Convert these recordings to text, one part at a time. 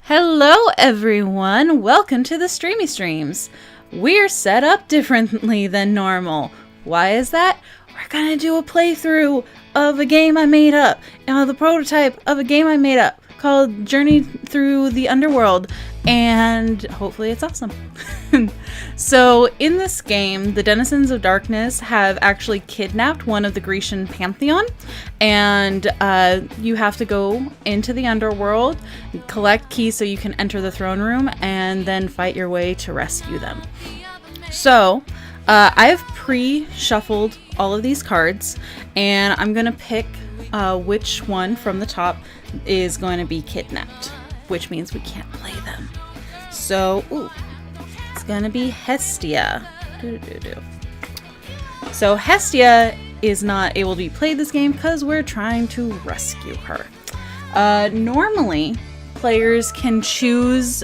Hello everyone, welcome to the Streamy Streams. We're set up differently than normal. Why is that? We're gonna do a playthrough of a game I made up, the prototype of a game I made up called Journey Through the Underworld, and hopefully it's awesome. So in this game, the denizens of darkness have actually kidnapped one of the Grecian pantheon, and you have to go into the underworld, collect keys so you can enter the throne room, and then fight your way to rescue them. So I've pre-shuffled all of these cards, and I'm gonna pick which one from the top is going to be kidnapped, which means we can't play them. So, it's gonna be Hestia. So Hestia is not able to be played this game because we're trying to rescue her. Normally, players can choose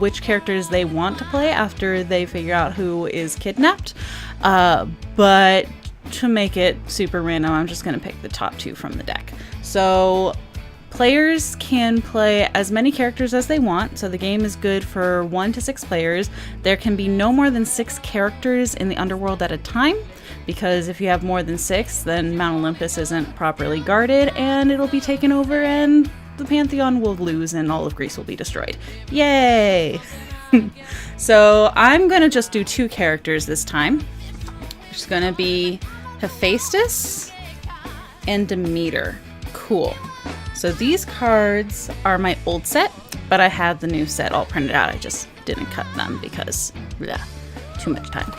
which characters they want to play after they figure out who is kidnapped, but to make it super random, I'm just going to pick the top two from the deck. So players can play as many characters as they want, so the game is good for 1 to 6 players. There can be no more than 6 characters in the underworld at a time, because if you have more than 6, then Mount Olympus isn't properly guarded and it'll be taken over and the Pantheon will lose and all of Greece will be destroyed. Yay! So I'm going to just do 2 characters this time, which is going to be Hephaestus and Demeter. Cool. So these cards are my old set, but I have the new set all printed out. I just didn't cut them because too much time.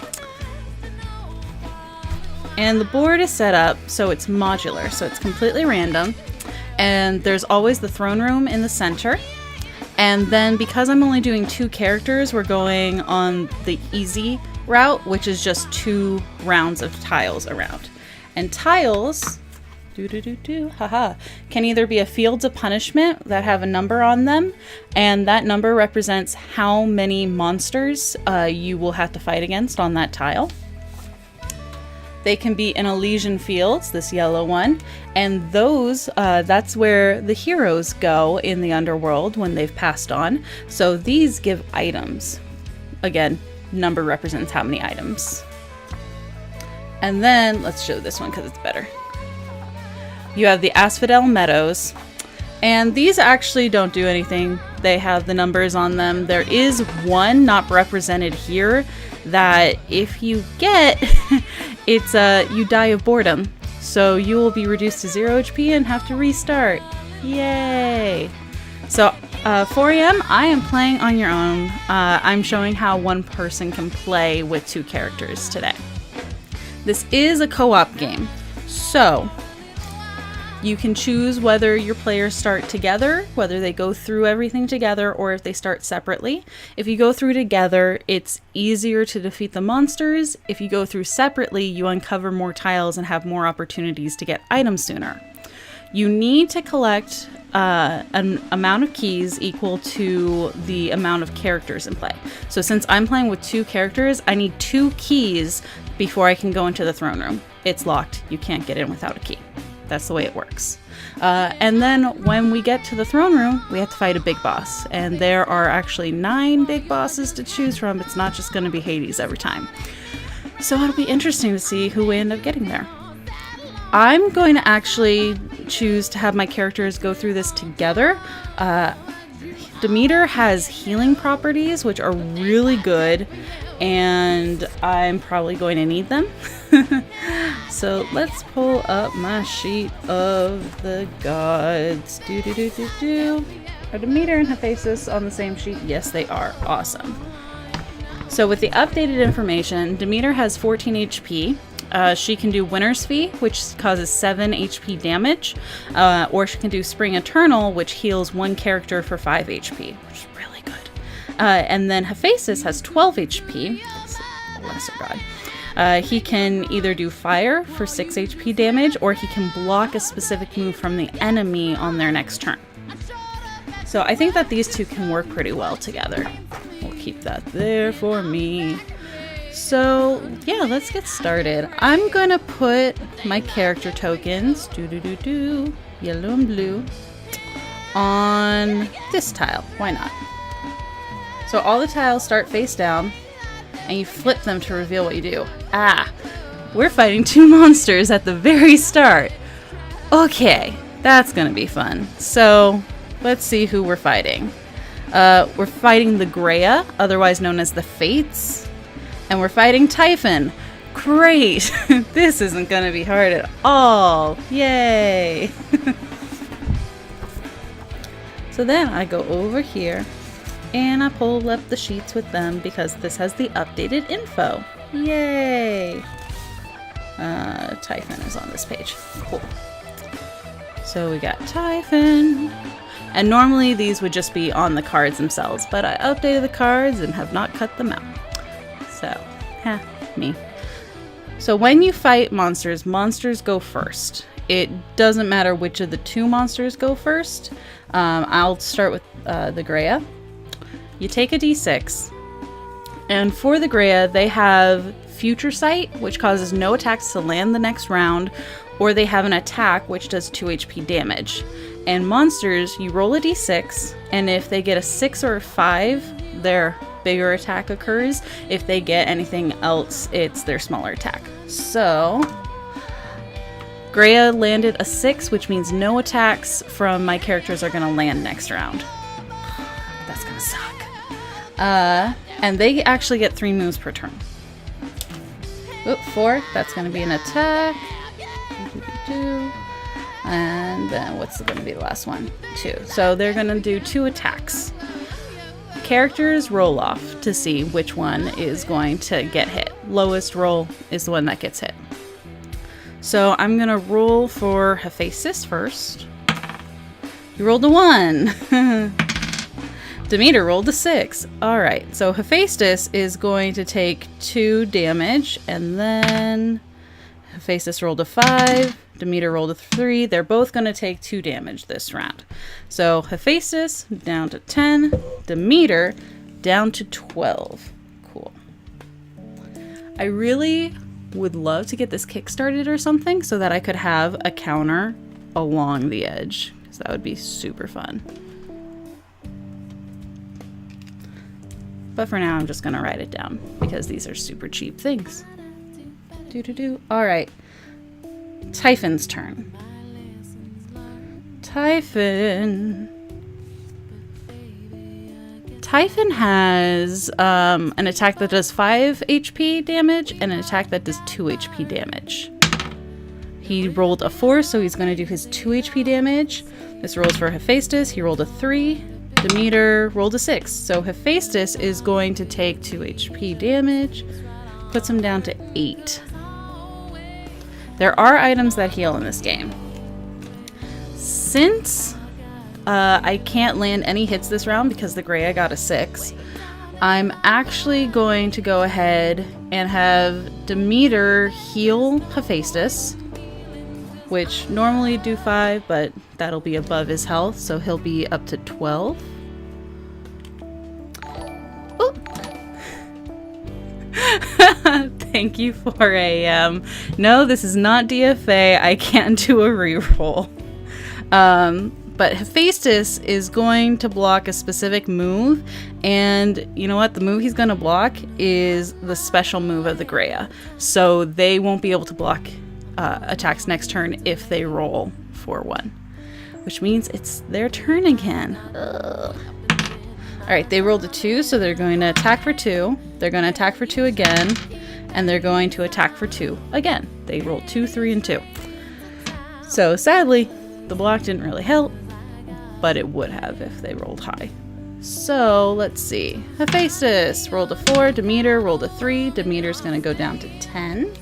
And the board is set up so it's modular, so it's completely random. And there's always the throne room in the center. And then because I'm only doing 2 characters, we're going on the easy route, which is just 2 rounds of tiles around. And tiles can either be a fields of punishment that have a number on them, and that number represents how many monsters you will have to fight against on that tile. They can be in Elysian fields, this yellow one, and those, that's where the heroes go in the underworld when they've passed on. So these give items. Again, number represents how many items. And then, let's show this one because it's better. You have the Asphodel Meadows, and these actually don't do anything. They have the numbers on them. There is one not represented here that if you get, it's you die of boredom. So you will be reduced to 0 HP and have to restart. Yay! So 4am, I am playing on your own. I'm showing how one person can play with 2 characters today. This is a co-op game, so you can choose whether your players start together, whether they go through everything together, or if they start separately. If you go through together, it's easier to defeat the monsters. If you go through separately, you uncover more tiles and have more opportunities to get items sooner. You need to collect an amount of keys equal to the amount of characters in play. So since I'm playing with 2 characters, I need 2 keys before I can go into the throne room. It's locked. You can't get in without a key. That's the way it works. And then when we get to the throne room, we have to fight a big boss. And there are actually 9 big bosses to choose from. It's not just going to be Hades every time. So it'll be interesting to see who we end up getting there. I'm going to actually choose to have my characters go through this together. Demeter has healing properties, which are really good, and I'm probably going to need them. So let's pull up my sheet of the gods. Are Demeter and Hephaestus on the same sheet? Yes, they are. Awesome. So with the updated information, Demeter has 14 HP. She can do Winter's Fee, which causes 7 HP damage, or she can do Spring Eternal, which heals 1 character for 5 HP, which is really good. And then Hephaestus has 12 HP. That's a lesser god. He can either do Fire for 6 HP damage, or he can block a specific move from the enemy on their next turn. So I think that these 2 can work pretty well together. We'll keep that there for me. So yeah, let's get started. I'm gonna put my character tokens, yellow and blue, on this tile. Why not? So all the tiles start face down, and you flip them to reveal what you do. Ah, we're fighting 2 monsters at the very start. Okay, that's gonna be fun. So let's see who we're fighting. We're fighting the Greya, otherwise known as the Fates, and we're fighting Typhon. Great! This isn't gonna be hard at all. Yay! So then I go over here and I pull up the sheets with them because this has the updated info. Yay! Typhon is on this page. Cool. So we got Typhon. And normally these would just be on the cards themselves, but I updated the cards and have not cut them out. So, me. So when you fight monsters, monsters go first. It doesn't matter which of the 2 monsters go first. I'll start with the Greya. You take a d6, and for the Greya, they have Future Sight, which causes no attacks to land the next round, or they have an attack which does 2 HP damage. And monsters, you roll a d6, and if they get a 6 or a 5, their bigger attack occurs. If they get anything else, it's their smaller attack. So Greya landed a 6, which means no attacks from my characters are going to land next round. That's going to suck. And they actually get 3 moves per turn. Oop, 4. That's going to be an attack. And then what's going to be the last one? 2. So they're going to do 2 attacks. Characters roll off to see which one is going to get hit. Lowest roll is the one that gets hit. So I'm going to roll for Hephaestus first. You rolled a 1. Demeter rolled a 6. Alright, so Hephaestus is going to take 2 damage, and then Hephaestus rolled a 5. Demeter rolled a 3. They're both going to take 2 damage this round. So Hephaestus down to 10. Demeter down to 12. Cool. I really would love to get this kickstarted or something so that I could have a counter along the edge, because that would be super fun. But for now, I'm just going to write it down because these are super cheap things. Alright. Typhon's turn. Typhon has an attack that does 5 HP damage and an attack that does 2 HP damage. He rolled a 4, so he's going to do his 2 HP damage. This rolls for Hephaestus. He rolled a 3. Demeter rolled a 6. So Hephaestus is going to take 2 HP damage. Puts him down to 8. There are items that heal in this game. Since I can't land any hits this round because the Greya got a 6, I'm actually going to go ahead and have Demeter heal Hephaestus, which normally do 5, but that'll be above his health, so he'll be up to 12. Ooh. Thank you for a, no, this is not DFA, I can't do a reroll. But Hephaestus is going to block a specific move, and you know what? The move he's going to block is the special move of the Greya, so they won't be able to block attacks next turn if they roll for 1, which means it's their turn again. Alright, they rolled a 2, so they're going to attack for 2, they're going to attack for 2 again, and they're going to attack for 2 again. They rolled 2, 3, and 2. So sadly, the block didn't really help, but it would have if they rolled high. So let's see. Hephaestus rolled a 4, Demeter rolled a 3. Demeter's going to go down to 10.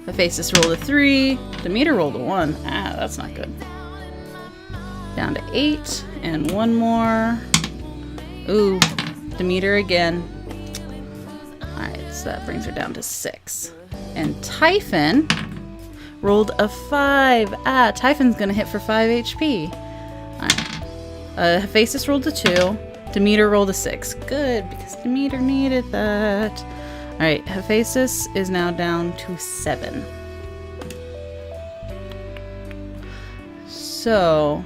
Hephaestus rolled a 3. Demeter rolled a 1. Ah, that's not good. Down to 8. And 1 more. Ooh, Demeter again. Alright, so that brings her down to 6. And Typhon rolled a 5. Ah, Typhon's gonna hit for 5 HP. Alright. Hephaestus rolled a 2. Demeter rolled a 6. Good, because Demeter needed that. Alright, Hephaestus is now down to 7. So,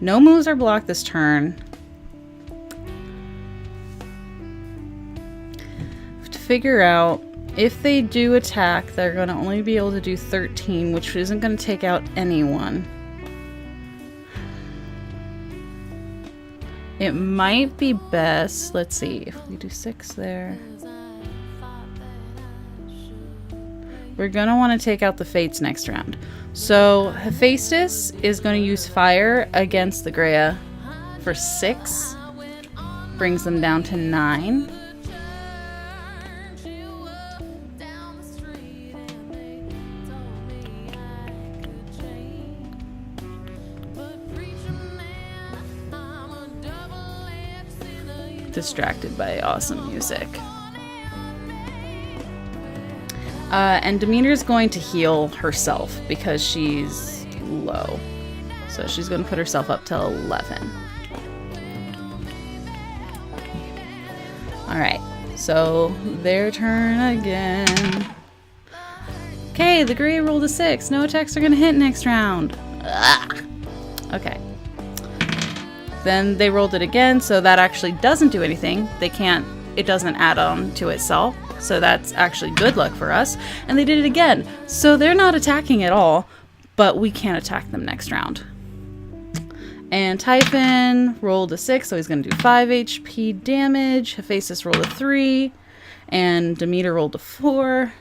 no moves are blocked this turn. To figure out if they do attack, they're going to only be able to do 13, which isn't going to take out anyone. It might be best, let's see, if we do 6 there. We're going to want to take out the Fates next round. So Hephaestus is going to use fire against the Greya for 6. Brings them down to 9. Distracted by awesome music. And Demeter's going to heal herself because she's low. So she's going to put herself up to 11. Alright, so their turn again. Okay, the Grey rolled a 6. No attacks are going to hit next round. Ugh. Okay. Then they rolled it again, so that actually doesn't do anything. It doesn't add on to itself. So that's actually good luck for us. And they did it again. So they're not attacking at all, but we can't attack them next round. And Typhon rolled a 6, so he's going to do 5 HP damage. Hephaestus rolled a 3, and Demeter rolled a 4.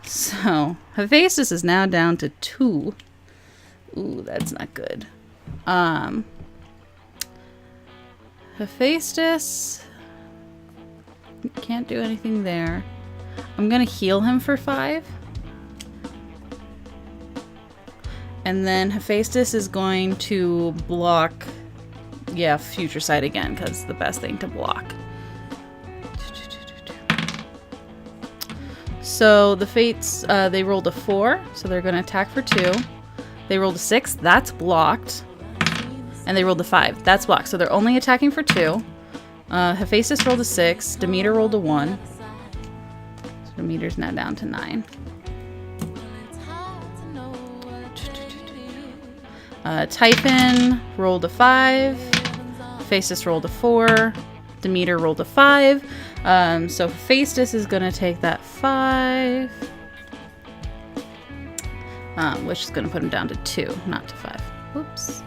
So Hephaestus is now down to 2. Ooh, that's not good. Hephaestus can't do anything there. I'm gonna heal him for 5. And then Hephaestus is going to block, Future Sight again, because it's the best thing to block. So the Fates, they rolled a 4, so they're gonna attack for 2. They rolled a 6, that's blocked. And they rolled a 5, that's blocked. So they're only attacking for 2. Hephaestus rolled a 6. Demeter rolled a 1. So Demeter's now down to 9. Typhon rolled a 5. Hephaestus rolled a 4. Demeter rolled a 5. So Hephaestus is going to take that 5. Which is going to put him down to 2, not to 5. Whoops.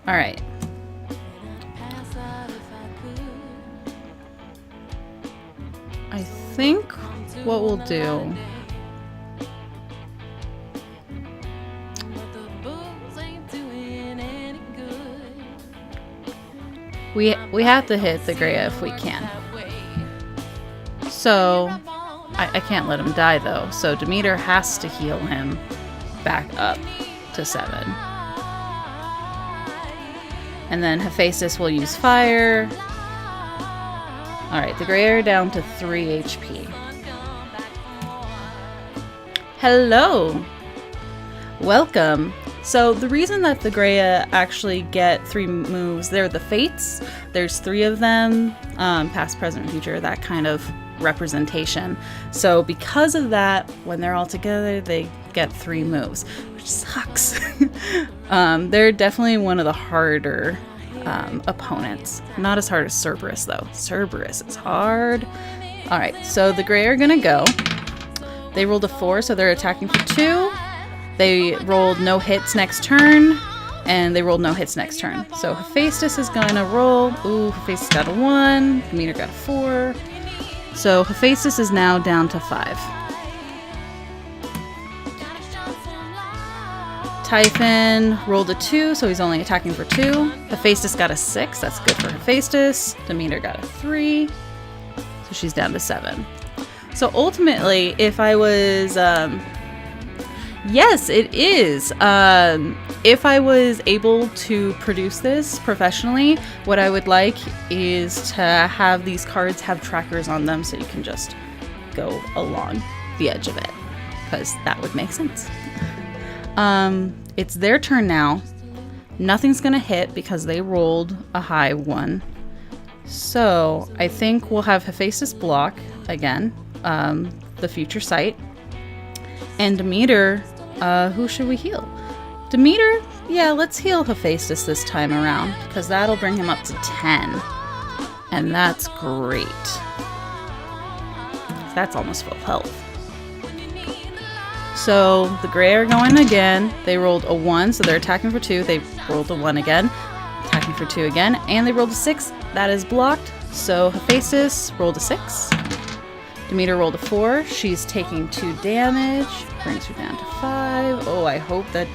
Alright. I think what we'll do... We have to hit the Greya if we can. So, I can't let him die though. So Demeter has to heal him back up to 7. And then Hephaestus will use fire. Alright, the Greya are down to 3 HP. Hello! Welcome! So the reason that the Greya actually get 3 moves, they're the Fates. There's 3 of them, past, present, future, that kind of representation. So because of that, when they're all together, they get 3 moves, which sucks. They're definitely one of the harder opponents. Not as hard as Cerberus, though. Cerberus is hard. Alright, so the Greya are gonna go. They rolled a 4, so they're attacking for 2. They rolled no hits next turn, and they rolled no hits next turn. So Hephaestus is gonna roll. Ooh, Hephaestus got a 1. Demeter got a 4. So Hephaestus is now down to 5. Typhon rolled a 2, so he's only attacking for 2. Hephaestus got a 6. That's good for Hephaestus. Demeter got a 3. So she's down to 7. So ultimately, if I was... yes, it is. If I was able to produce this professionally, what I would like is to have these cards have trackers on them so you can just go along the edge of it, because that would make sense. It's their turn now. Nothing's gonna hit because they rolled a high 1. So I think we'll have Hephaestus block again, the Future Sight. And Demeter, who should we heal? Demeter, yeah, let's heal Hephaestus this time around, because that'll bring him up to 10. And that's great. That's almost full health. So the Grey are going again. They rolled a 1, so they're attacking for 2. They rolled a 1 again, attacking for 2 again, and they rolled a 6. That is blocked. So Hephaestus rolled a 6. Demeter rolled a 4. She's taking 2 damage. Brings her down to 5. Oh, I hope that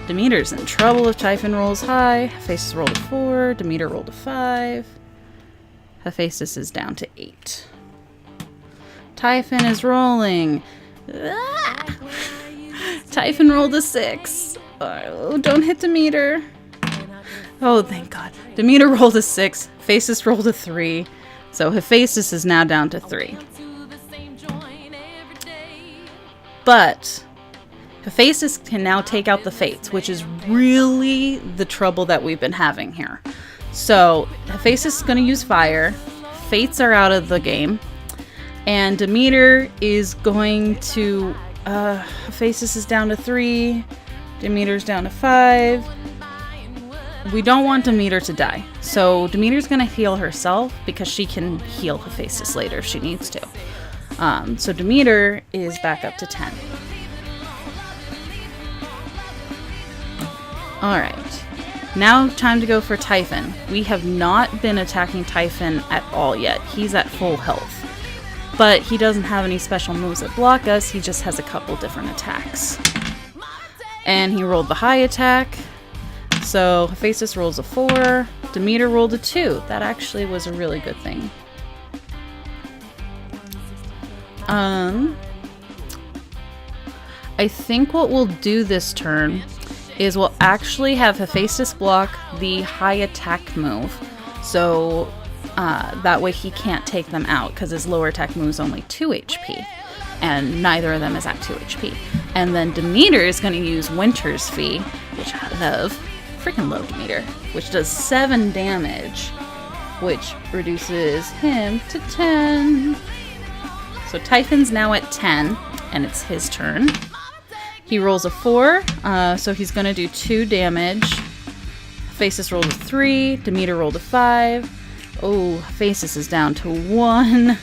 Demeter's in trouble if Typhon rolls high. Hephaestus rolled a 4. Demeter rolled a 5. Hephaestus is down to 8. Typhon is rolling. Ah! Typhon rolled a 6. Oh, don't hit Demeter. Oh, thank God. Demeter rolled a 6. Hephaestus rolled a 3. So Hephaestus is now down to 3. But Hephaestus can now take out the Fates, which is really the trouble that we've been having here. So Hephaestus is going to use fire. Fates are out of the game. And Demeter is going to... Hephaestus is down to 3. Demeter's down to 5. We don't want Demeter to die. So Demeter's going to heal herself because she can heal Hephaestus later if she needs to. So Demeter is back up to 10. Alright. Now time to go for Typhon. We have not been attacking Typhon at all yet. He's at full health. But he doesn't have any special moves that block us. He just has a couple different attacks. And he rolled the high attack. So Hephaestus rolls a 4. Demeter rolled a 2. That actually was a really good thing. I think what we'll do this turn is we'll actually have Hephaestus block the high attack move. So that way he can't take them out because his lower attack move is only 2 HP. And neither of them is at 2 HP. And then Demeter is going to use Winter's Fee, which I love. Freaking love Demeter. Which does 7 damage. Which reduces him to 10. So Typhon's now at 10. And it's his turn. He rolls a 4. So he's going to do 2 damage. Hephaestus rolled a 3. Demeter rolled a 5. Oh, Hephaestus is down to 1.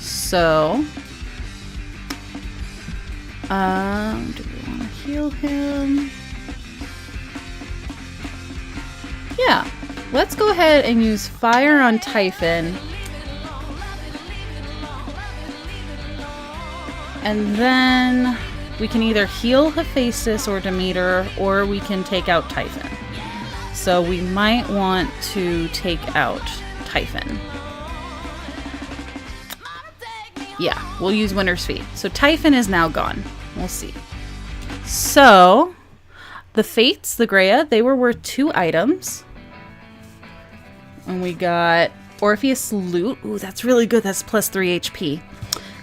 So, do we want to heal him? Yeah, let's go ahead and use fire on Typhon. And then we can either heal Hephaestus or Demeter, or we can take out Typhon. So we might want to take out Typhon. Yeah, we'll use Winter's Fee. So Typhon is now gone. We'll see. So, the Fates, the Greya, they were worth 2 items. And we got Orpheus Loot. Ooh, that's really good. That's plus 3 HP.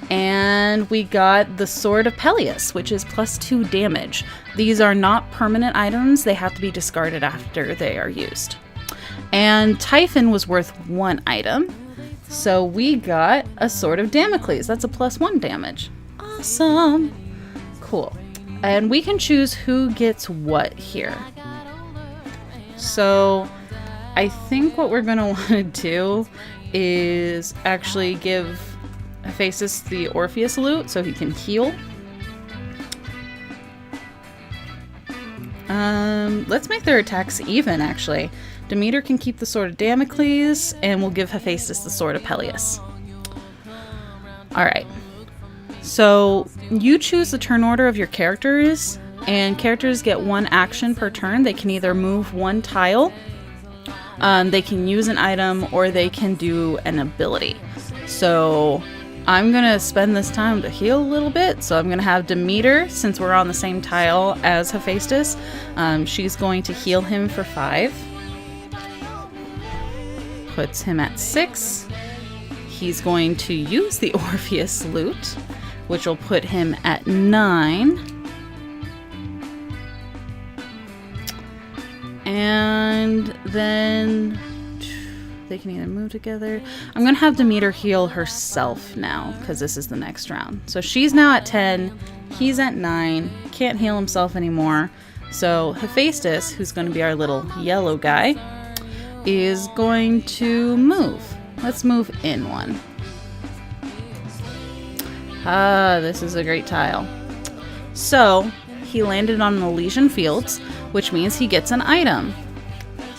And we got the Sword of Peleus, which is plus 2 damage. These are not permanent items. They have to be discarded after they are used. And Typhon was worth 1 item. So we got a Sword of Damocles. That's a plus 1 damage. Awesome. Cool. And we can choose who gets what here. So I think what we're going to want to do is actually give Hephaestus the Orpheus loot so he can heal. Let's make their attacks even, actually. Demeter can keep the Sword of Damocles, and we'll give Hephaestus the Sword of Peleus. Alright. So, you choose the turn order of your characters, and characters get 1 action per turn. They can either move 1 tile, they can use an item, or they can do an ability. So, I'm going to spend this time to heal a little bit. So I'm going to have Demeter, since we're on the same tile as Hephaestus. She's going to heal him for 5. Puts him at 6. He's going to use the Orpheus loot, which will put him at 9. And then They can either move together. I'm going to have Demeter heal herself now, because this is the next round. So she's now at 10. He's at 9. Can't heal himself anymore. So Hephaestus, who's going to be our little yellow guy, is going to move. Let's move in one. This is a great tile. So he landed on the Elysian Fields, which means he gets an item.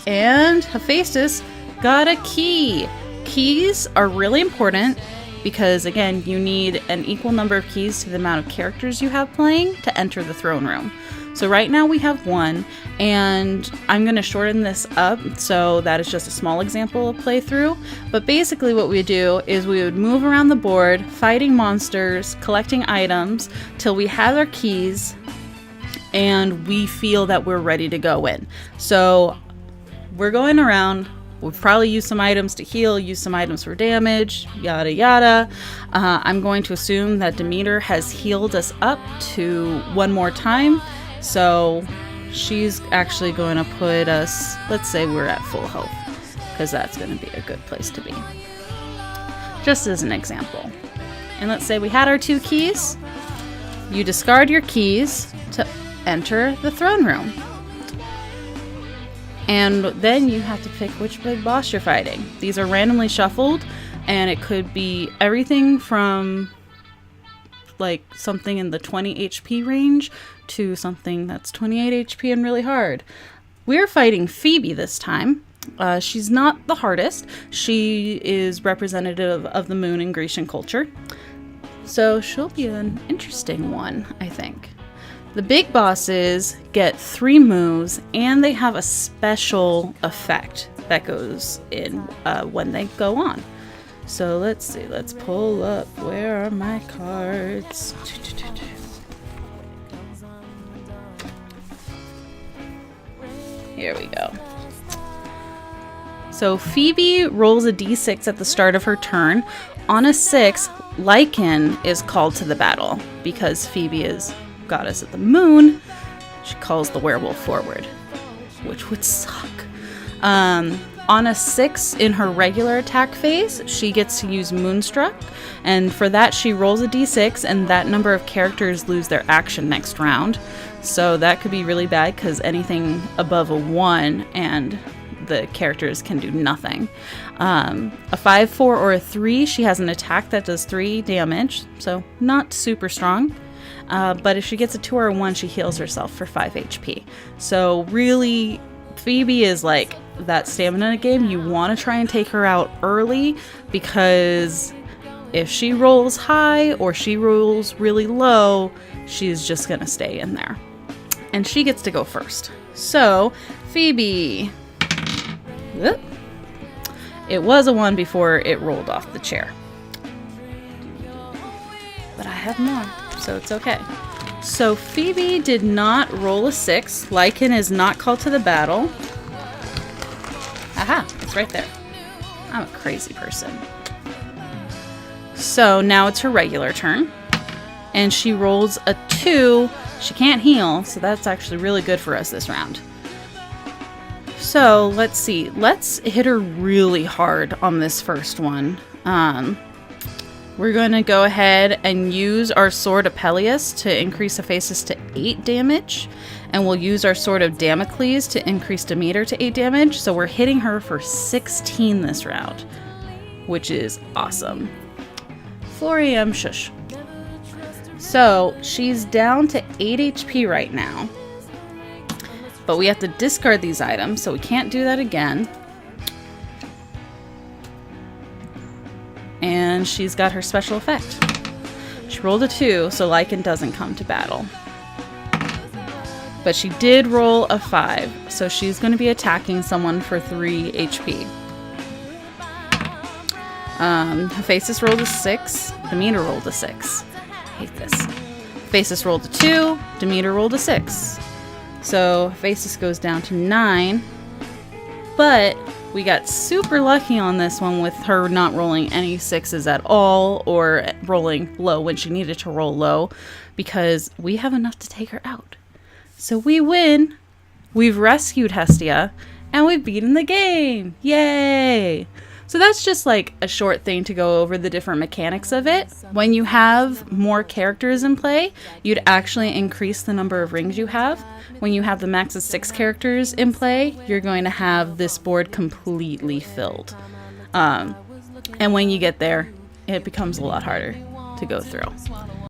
And Hephaestus got a key. Keys are really important because, again, you need an equal number of keys to the amount of characters you have playing to enter the throne room. So right now we have 1, and I'm going to shorten this up so that is just a small example of playthrough. But basically what we do is we would move around the board, fighting monsters, collecting items, till we have our keys, and we feel that we're ready to go in. So we're going around. We'll probably use some items to heal, use some items for damage, yada yada. I'm going to assume that Demeter has healed us up to 1 more time. So she's actually going to put us, let's say we're at full health, because that's going to be a good place to be. Just as an example. And let's say we had our 2 keys. You discard your keys to enter the throne room. And then you have to pick which big boss you're fighting. These are randomly shuffled, and it could be everything from like something in the 20 HP range to something that's 28 HP and really hard. We're fighting Phoebe this time. She's not the hardest. She is representative of the moon in Grecian culture. So she'll be an interesting one, I think. The big bosses get 3 moves, and they have a special effect that goes in when they go on. So let's see, let's pull up. Where are my cards? Here we go. So Phoebe rolls a d6 at the start of her turn. On a 6, Lycan is called to the battle because Phoebe is goddess of the moon. She calls the werewolf forward, which would suck. On a 6 in her regular attack phase, she gets to use Moonstruck, and for that she rolls a d6, and that number of characters lose their action next round. So that could be really bad because anything above a 1 and the characters can do nothing. A 5, 4, or a 3, she has an attack that does 3 damage, so not super strong. But if she gets a 2 or a 1, she heals herself for 5 HP. So really, Phoebe is like that stamina game. You want to try and take her out early, because if she rolls high or she rolls really low, she's just going to stay in there. And she gets to go first. So, Phoebe. Whoop. It was a 1 before it rolled off the chair. But I have more, so it's okay. So Phoebe did not roll a 6. Lycan is not called to the battle. Aha, it's right there. I'm a crazy person. So now it's her regular turn. And she rolls a 2. She can't heal, so that's actually really good for us this round. So let's see. Let's hit her really hard on this first one. We're going to go ahead and use our Sword of Peleus to increase Hephaestus to 8 damage. And we'll use our Sword of Damocles to increase Demeter to 8 damage. So we're hitting her for 16 this round, which is awesome. 4 a.m. shush. So she's down to 8 HP right now. But we have to discard these items, so we can't do that again. And she's got her special effect. She rolled a 2, so Lycan doesn't come to battle. But she did roll a 5, so she's going to be attacking someone for 3 HP. Hephaestus rolled a 6. Demeter rolled a 6. I hate this. Hephaestus rolled a 2. Demeter rolled a 6. So Hephaestus goes down to 9. But we got super lucky on this one with her not rolling any 6s at all, or rolling low when she needed to roll low, because we have enough to take her out. So we win. We've rescued Hestia, And we've beaten the game! Yay! So that's just like a short thing to go over the different mechanics of it. When you have more characters in play, you'd actually increase the number of rings you have. When you have the max of 6 characters in play, you're going to have this board completely filled. And when you get there, it becomes a lot harder to go through.